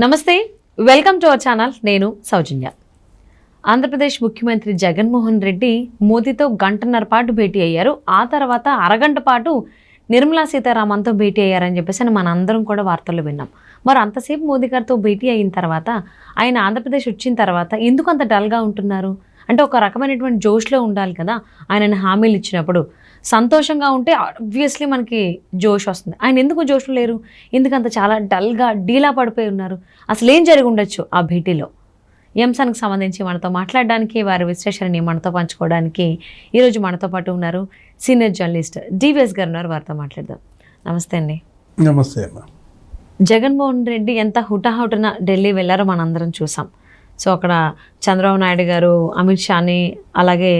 నమస్తే, welcome to our channel. నేను సౌజన్య. ఆంధ్రప్రదేశ్ ముఖ్యమంత్రి జగన్మోహన్ రెడ్డి మోదీతో గంటన్నర పాటు భేటీ అయ్యారు. ఆ తర్వాత అరగంట పాటు నిర్మలా సీతారామన్తో భేటీ అయ్యారని చెప్పేసి మన అందరం కూడా వార్తల్లో విన్నాం. మరి అంతసేపు మోదీ గారితో భేటీ అయిన తర్వాత ఆయన ఆంధ్రప్రదేశ్ వచ్చిన తర్వాత ఎందుకు అంత డల్గా ఉంటున్నారు? అంటే ఒక రకమైనటువంటి జోష్లో ఉండాలి కదా. ఆయన హామీలు ఇచ్చినప్పుడు సంతోషంగా ఉంటే ఆబ్వియస్లీ మనకి జోష్ వస్తుంది. ఆయన ఎందుకు జోష్లో లేరు? ఎందుకంత చాలా డల్గా డీలా పడిపోయి ఉన్నారు? అసలు ఏం జరిగి ఉండొచ్చు ఆ భేటీలో? ఈ అంశానికి సంబంధించి మనతో మాట్లాడడానికి, వారి విశ్లేషణని మనతో పంచుకోవడానికి ఈరోజు మనతో పాటు ఉన్నారు సీనియర్ జర్నలిస్ట్ డివిఎస్ గారు ఉన్నారు. వారితో మాట్లాడదాం. నమస్తే అండి. నమస్తే అన్న. జగన్మోహన్ రెడ్డి ఎంత హుటాహుటిన ఢిల్లీ వెళ్ళారో మనందరం చూసాం. సో అక్కడ చంద్రబాబు నాయుడు గారు అమిత్ షాని, అలాగే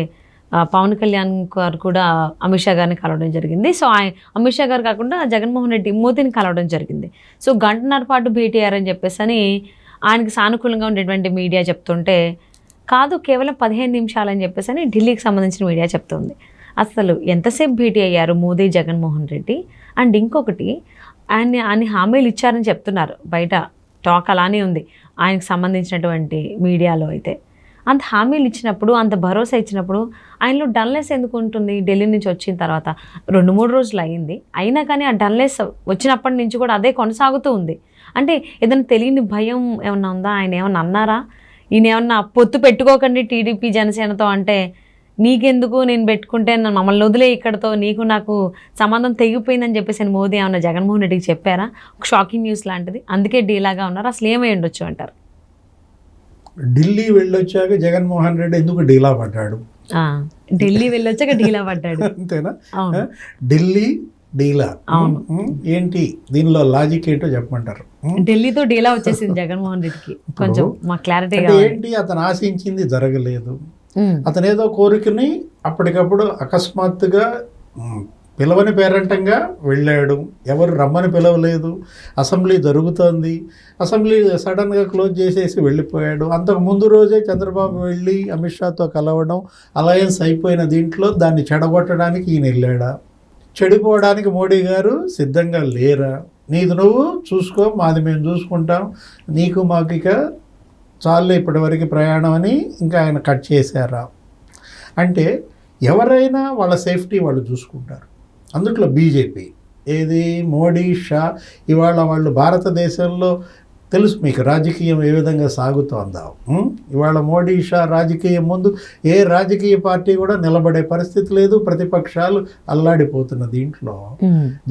పవన్ కళ్యాణ్ గారు కూడా అమిత్ షా గారిని కలవడం జరిగింది. సో అమిత్ షా గారు కాకుండా జగన్మోహన్ రెడ్డి మోదీని కలవడం జరిగింది. సో గంటన్నర పాటు భేటీ అయ్యారని చెప్పేసి అని ఆయనకి సానుకూలంగా ఉండేటువంటి మీడియా చెప్తుంటే, కాదు కేవలం 15 నిమిషాలని చెప్పేసి అని ఢిల్లీకి సంబంధించిన మీడియా చెప్తుంది. అసలు ఎంతసేపు భేటీ అయ్యారు మోదీ జగన్మోహన్ రెడ్డి? అండ్ ఇంకొకటి, ఆయన హామీలు ఇచ్చారని చెప్తున్నారు, బయట టాక్ అలానే ఉంది ఆయనకు సంబంధించినటువంటి మీడియాలో. అయితే అంత హామీలు ఇచ్చినప్పుడు, అంత భరోసా ఇచ్చినప్పుడు ఆయనలో డల్నెస్ ఎందుకు ఉంటుంది? ఢిల్లీ నుంచి వచ్చిన తర్వాత 2-3 రోజులు అయింది, అయినా కానీ ఆ డల్నెస్ వచ్చినప్పటి నుంచి కూడా అదే కొనసాగుతూ ఉంది. అంటే ఏదైనా తెలియని భయం ఏమన్నా ఉందా? ఆయన ఏమన్నా అన్నారా? ఈయన ఏమన్నా పొత్తు పెట్టుకోకండి టీడీపీ జనసేనతో అంటే, నీకెందుకు, నేను పెట్టుకుంటే మమ్మల్ని వదిలే ఇక్కడతో, నీకు నాకు సంబంధం తెగిపోయిందని చెప్పేసి మోదీ ఏమన్నా జగన్మోహన్ రెడ్డికి చెప్పారా? ఒక షాకింగ్ న్యూస్ లాంటిది, అందుకే డీలాగా ఉన్నారు. అసలు ఏమై ఉండొచ్చు అంటారు? ఢిల్లీ వెళ్ళొచ్చాక జగన్మోహన్ రెడ్డి ఎందుకు డీలా పడ్డాడు? ఢిల్లీ వెళ్ళొచ్చాక డీలా పడ్డాడు అంతేనా? ఢిల్లీ డీలా ఏంటి? దీనిలో లాజిక్ ఏంటో చెప్పమంటారు? ఢిల్లీతో డీలా వచ్చేసింది జగన్మోహన్ రెడ్డికి. కొంచెం మా క్లారిటీ ఏంటి? అతను ఆశించింది జరగలేదు. అతను ఏదో కోరికని అప్పటికప్పుడు అకస్మాత్తుగా పిలవని పేరంటంగా వెళ్ళాడు. ఎవరు రమ్మని పిలవలేదు. అసెంబ్లీ జరుగుతోంది, అసెంబ్లీ సడన్గా క్లోజ్ చేసేసి వెళ్ళిపోయాడు. అంతకు ముందు రోజే చంద్రబాబు వెళ్ళి అమిత్ షాతో కలవడం, అలయన్స్ అయిపోయిన దీంట్లో దాన్ని చెడగొట్టడానికి ఈయన వెళ్ళాడా? చెడిపోవడానికి మోడీ గారు సిద్ధంగా లేరా? నీది నువ్వు చూసుకో, మాది మేము చూసుకుంటాం, నీకు మాకు ఇక చాలు ఇప్పటివరకు ప్రయాణం అని ఇంకా ఆయన కట్ చేశారా? అంటే ఎవరైనా వాళ్ళ సేఫ్టీ వాళ్ళు చూసుకుంటారు. అందుట్లో బీజేపీ ఏది, మోడీ షా, ఇవాళ వాళ్ళు భారతదేశంలో తెలుసు మీకు రాజకీయం ఏ విధంగా సాగుతోందా. ఇవాళ మోడీ షా రాజకీయం ముందు ఏ రాజకీయ పార్టీ కూడా నిలబడే పరిస్థితి లేదు. ప్రతిపక్షాలు అల్లాడిపోతున్న దీంట్లో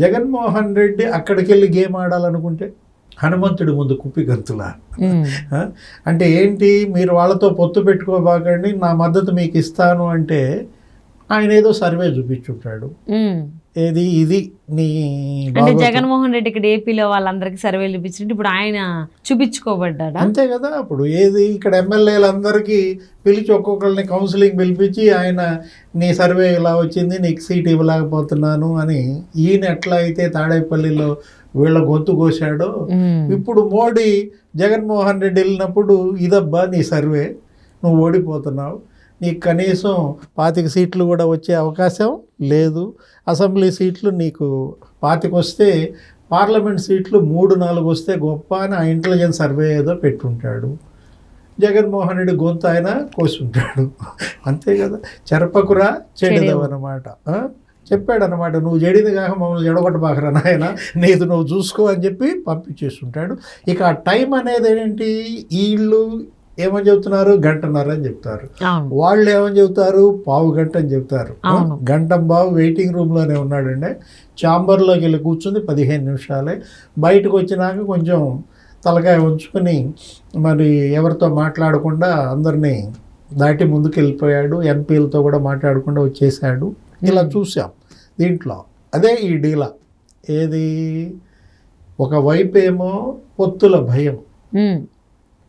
జగన్మోహన్ రెడ్డి అక్కడికి వెళ్ళి గేమ్ ఆడాలనుకుంటే హనుమంతుడి ముందు కుప్పి గంతులా. అంటే ఏంటి, మీరు వాళ్ళతో పొత్తు పెట్టుకోబాకండి, నా మద్దతు మీకు ఇస్తాను అంటే ఆయన ఏదో సర్వే చూపించుంటాడు. ఏది ఇది నీ అంటే జగన్మోహన్ రెడ్డి ఇక్కడ ఏపీలో వాళ్ళందరికీ సర్వేలు చూపించినట్టు ఇప్పుడు ఆయన చూపించుకోబడ్డాడు. అంతే కదా. ఇప్పుడు ఏది ఇక్కడ ఎమ్మెల్యేలందరికీ పిలిచి ఒక్కొక్కరిని కౌన్సిలింగ్ పిలిపించి ఆయన నీ సర్వే ఇలా వచ్చింది, నీకు సీట్ ఇవ్వలేకపోతున్నాను అని ఈయన ఎట్లా అయితే తాడేపల్లిలో వీళ్ళ గొంతు కోసాడో, ఇప్పుడు మోడీ జగన్మోహన్ రెడ్డి వెళ్ళినప్పుడు ఇదబ్బా నీ సర్వే, నువ్వు ఓడిపోతున్నావు, నీకు కనీసం 25 సీట్లు కూడా వచ్చే అవకాశం లేదు, అసెంబ్లీ సీట్లు నీకు 25 వస్తే పార్లమెంట్ సీట్లు 3-4 వస్తే గొప్ప అని ఆ ఇంటెలిజెన్స్ సర్వే ఏదో పెట్టుంటాడు. జగన్మోహన్ రెడ్డి గొంతు ఆయన కోసుంటాడు. అంతే కదా. చెరపకురా చెడదవన్నమాట. చెప్పాడనమాట, నువ్వు చెడింది కాక మమ్మల్ని చెడగొట్టబాకరా నాయన, నీది నువ్వు చూసుకో అని చెప్పి పంపించేస్తుంటాడు. ఇక ఆ టైం అనేది ఏంటి, వీళ్ళు ఏమని చెబుతున్నారు, గంటన్నర అని చెప్తారు, వాళ్ళు ఏమని చెబుతారు, పావు గంట అని చెప్తారు. గంట బాబు వెయిటింగ్ రూమ్లోనే ఉన్నాడండి. ఛాంబర్లోకి వెళ్ళి కూర్చుంది 15 నిమిషాలే. బయటకు వచ్చినాక కొంచెం తలకాయ ఉంచుకొని మరి ఎవరితో మాట్లాడకుండా అందరినీ దాటి ముందుకు వెళ్ళిపోయాడు. ఎంపీలతో కూడా మాట్లాడకుండా వచ్చేసాడు. ఇలా చూసాం దీంట్లో. అదే ఈ డీలా. ఏది, ఒకవైపు ఏమో పొత్తుల భయం,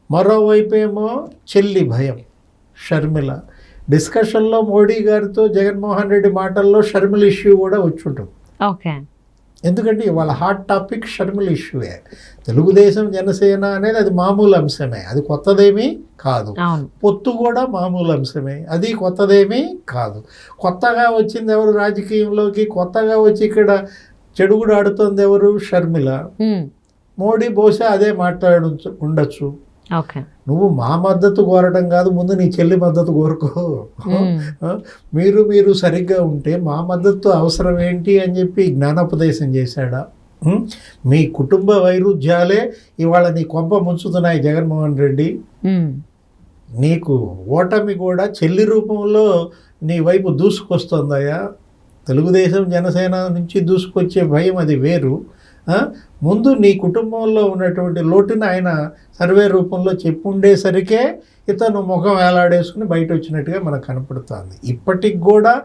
మరోవైపు ఏమో చెల్లి భయం షర్మిల. డిస్కషన్లో మోడీ గారితో జగన్మోహన్ రెడ్డి మాటల్లో షర్మిల ఇష్యూ కూడా వచ్చి ఉంటుంది. ఓకే. ఎందుకంటే ఇవాళ హాట్ టాపిక్ షర్మిల ఇష్యూయే. తెలుగుదేశం జనసేన అనేది అది మామూలు అంశమే, అది కొత్తదేమీ కాదు. పొత్తు కూడా మామూలు అంశమే, అది కొత్తదేమీ కాదు. కొత్తగా వచ్చింది ఎవరు రాజకీయంలోకి? కొత్తగా వచ్చి ఇక్కడ చెడుగుడు ఆడుతోంది ఎవరు? షర్మిల. మోడీ బహుశా అదే మాట్లాడు ఉండొచ్చు. ఓకే. నువ్వు మా మద్దతు కోరటం కాదు, ముందు నీ చెల్లి మద్దతు కోరుకో. మీరు సరిగ్గా ఉంటే మా మద్దతు అవసరం ఏంటి అని చెప్పి జ్ఞానోపదేశం చేశాడా? మీ కుటుంబ వైరుధ్యాలే ఇవాళ నీ కొంప ముంచుతున్నాయి జగన్మోహన్ రెడ్డి. నీకు ఓటమి కూడా చెల్లి రూపంలో నీ వైపు దూసుకొస్తుందయ్యా. తెలుగుదేశం జనసేన నుంచి దూసుకొచ్చే భయం అది వేరు. ముందు నీ కుటుంబంలో ఉన్నటువంటి లోటుని ఆయన సర్వే రూపంలో చెప్పుండేసరికే ఇతను ముఖం వేలాడేసుకుని బయట వచ్చినట్టుగా మనకు కనపడుతుంది. ఇప్పటికి కూడా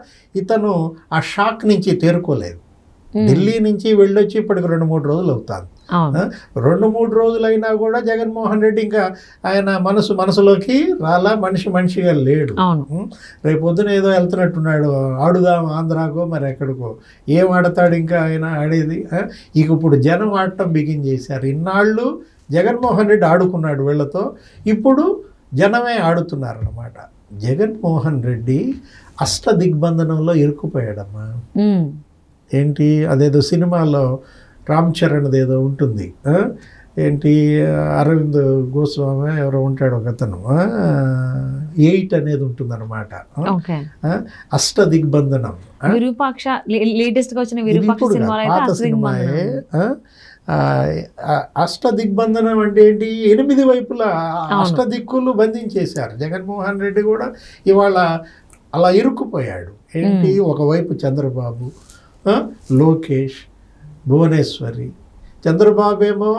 ఇతను ఆ షాక్ నుంచి తేరుకోలేదు. ఢిల్లీ నుంచి వెళ్ళొచ్చి ఇప్పటికి 2-3 రోజులు అవుతుంది. 2-3 రోజులైనా కూడా జగన్మోహన్ రెడ్డి ఇంకా ఆయన మనసులోకి రాలా, మనిషిగా లేడు. రేపు పొద్దున ఏదో వెళ్తున్నట్టున్నాడు, ఆడుదాం ఆంధ్రాకో మరి ఎక్కడికో. ఏం ఆడతాడు ఇంకా ఆయన ఆడేది? ఇక ఇప్పుడు జనం ఆడటం బిగిన్ చేశారు. ఇన్నాళ్ళు జగన్మోహన్ రెడ్డి ఆడుకున్నాడు వీళ్ళతో, ఇప్పుడు జనమే ఆడుతున్నారన్నమాట. జగన్మోహన్ రెడ్డి అష్టదిగ్బంధనంలో ఇరుక్కుపోయాడమ్మా. ఏంటి అదేదో సినిమాలో రామ్ చరణ్ ఏదో ఉంటుంది, ఏంటి అరవింద్ గోస్వామి ఎవరో ఉంటాడు ఒక అతను, 8 అనేది ఉంటుంది అనమాట. అష్టదిగ్బంధనం పాత సినిమాయే. అష్టదిగ్బంధనం అంటే ఏంటి? 8 వైపులా అష్టదిక్కులు బంధించేశారు. జగన్మోహన్ రెడ్డి కూడా ఇవాళ అలా ఇరుక్కుపోయాడు. ఏంటి, ఒకవైపు చంద్రబాబు, లోకేష్, భువనేశ్వరి. చంద్రబాబు ఏమో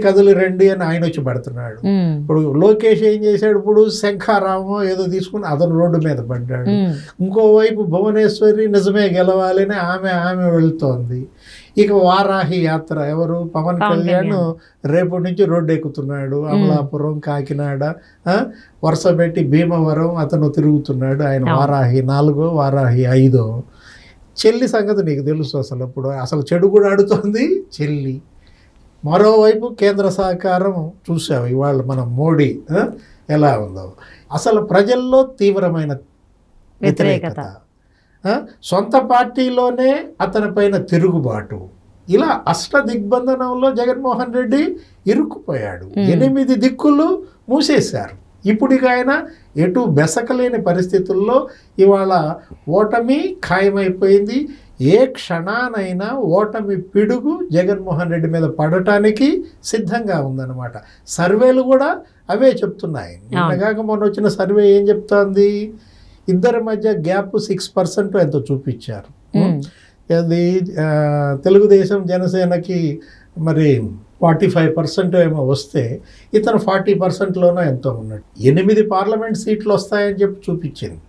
కదులు రండి అని ఆయన వచ్చి పడుతున్నాడు. ఇప్పుడు లోకేష్ ఏం చేశాడు? ఇప్పుడు శంఖారామో ఏదో తీసుకుని అతను రోడ్డు మీద పడ్డాడు. ఇంకోవైపు భువనేశ్వరి నిజమే గెలవాలని ఆమె వెళ్తోంది. ఇక వారాహి యాత్ర ఎవరు? పవన్ కళ్యాణ్ రేపటి నుంచి రోడ్డు ఎక్కుతున్నాడు. అమలాపురం, కాకినాడ వరుస పెట్టి భీమవరం అతను తిరుగుతున్నాడు. ఆయన వారాహి 4, వారాహి 5. చెల్లి సంగతి నీకు తెలుసు. అసలు చెడు కూడా ఆడుతోంది చెల్లి. మరోవైపు కేంద్ర సహకారం చూసావు ఇవాళ మనం మోడీ ఎలా ఉందో. అసలు ప్రజల్లో తీవ్రమైన వ్యతిరేకత, సొంత పార్టీలోనే అతని పైన తిరుగుబాటు. ఇలా అష్టదిగ్బంధనంలో జగన్మోహన్ రెడ్డి ఇరుక్కుపోయాడు. 8 దిక్కులు మూసేశారు. ఇప్పుడు ఇక ఆయన ఎటు బెసకలేని పరిస్థితుల్లో ఇవాళ ఓటమి ఖాయమైపోయింది. ఏ క్షణానైనా ఓటమి పిడుగు జగన్మోహన్ రెడ్డి మీద పడటానికి సిద్ధంగా ఉందన్నమాట. సర్వేలు కూడా అవే చెప్తున్నాయి. నిన్నగాక మొన్న వచ్చిన సర్వే ఏం చెప్తోంది? ఇద్దరి మధ్య గ్యాప్ 6% ఎంతో చూపించారు. అది తెలుగుదేశం జనసేనకి మరి 45% ఏమో వస్తే ఇతను 40%లోనో ఎంతో ఉన్నాడు. 8 పార్లమెంట్ సీట్లు వస్తాయని చెప్పి చూపించింది.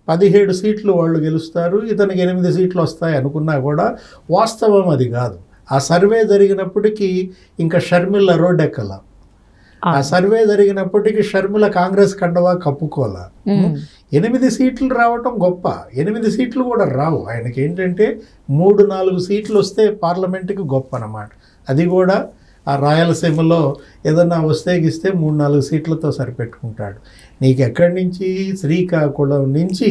17 సీట్లు వాళ్ళు గెలుస్తారు, ఇతనికి 8 సీట్లు వస్తాయి అనుకున్నా కూడా వాస్తవం అది కాదు. ఆ సర్వే జరిగినప్పటికీ ఇంకా షర్మిల రోడ్డెక్కల. ఆ సర్వే జరిగినప్పటికీ షర్మిల కాంగ్రెస్ కండవా కప్పుకోలా. 8 సీట్లు రావటం గొప్ప. 8 సీట్లు కూడా రావు ఆయనకి. ఏంటంటే 3-4 సీట్లు వస్తే పార్లమెంట్కి గొప్ప అన్నమాట. అది కూడా ఆ రాయలసీమలో ఏదన్నా వస్తే గిస్తే 3-4 సీట్లతో సరిపెట్టుకుంటాడు. నీకు ఎక్కడి నుంచి? శ్రీకాకుళం నుంచి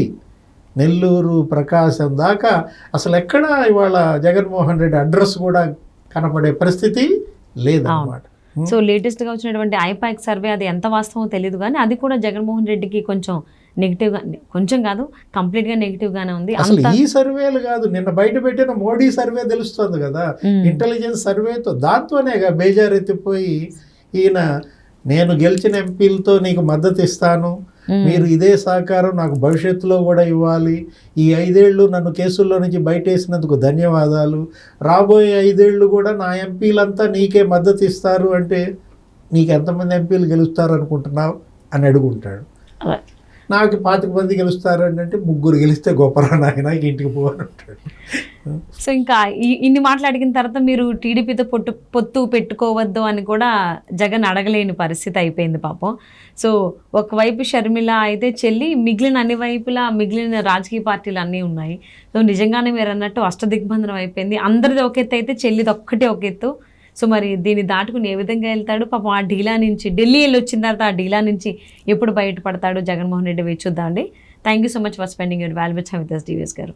నెల్లూరు, ప్రకాశం దాకా అసలు ఎక్కడ ఇవాళ జగన్మోహన్ రెడ్డి అడ్రస్ కూడా కనపడే పరిస్థితి లేదన్నమాట. సో లేటెస్ట్గా వచ్చినటువంటి ఐపాక్ సర్వే అది ఎంత వాస్తవం తెలియదు, కానీ అది కూడా జగన్మోహన్ రెడ్డికి కొంచెం నెగిటివ్గా, కొంచెం కాదు కంప్లీట్గా నెగిటివ్గానే ఉంది. అసలు ఈ సర్వేలు కాదు, నిన్న బయట పెట్టిన మోడీ సర్వే తెలుస్తుంది కదా, ఇంటెలిజెన్స్ సర్వేతో, దాంతోనే బేజారెత్తిపోయి ఈయన నేను గెలిచిన ఎంపీలతో నీకు మద్దతు ఇస్తాను, మీరు ఇదే సహకారం నాకు భవిష్యత్తులో కూడా ఇవ్వాలి, ఈ 5 ఏళ్ళు నన్ను కేసుల్లో నుంచి బయటేసినందుకు ధన్యవాదాలు, రాబోయే 5 ఏళ్ళు కూడా నా ఎంపీలంతా నీకే మద్దతు ఇస్తారు అంటే నీకు ఎంతమంది ఎంపీలు గెలుస్తారు అనుకుంటున్నావు అని అడుగుంటాడు. నాకు 25 మంది గెలుస్తారు అంటే 3 గెలిస్తే గొప్పరా నాయన ఇంటికి పోవని అంటాడు. సో ఇంకా ఇన్ని మాట్లాడిన తర్వాత మీరు టీడీపీతో పొత్తు పెట్టుకోవద్దు అని కూడా జగన్ అడగలేని పరిస్థితి అయిపోయింది పాపం. సో ఒకవైపు షర్మిల అయితే చెల్లి, మిగిలిన అన్ని వైపులా మిగిలిన రాజకీయ పార్టీలు అన్నీ ఉన్నాయి. సో నిజంగానే మీరు అన్నట్టు అష్టదిగ్బంధనం అయిపోయింది. అందరిది ఒక ఎత్తు అయితే చెల్లిది ఒక్కటే ఒక ఎత్తు. సో మరి దీన్ని దాటుకుని ఏ విధంగా వెళ్తాడు పాపం? ఆ డీలా నుంచి ఢిల్లీ వెళ్ళి వచ్చిన తర్వాత ఆ డీలా నుంచి ఎప్పుడు బయటపడతాడు జగన్మోహన్ రెడ్డి? వేచి చూద్దామండి. Thank you so much for spending your valuable time with us, DVS గారు.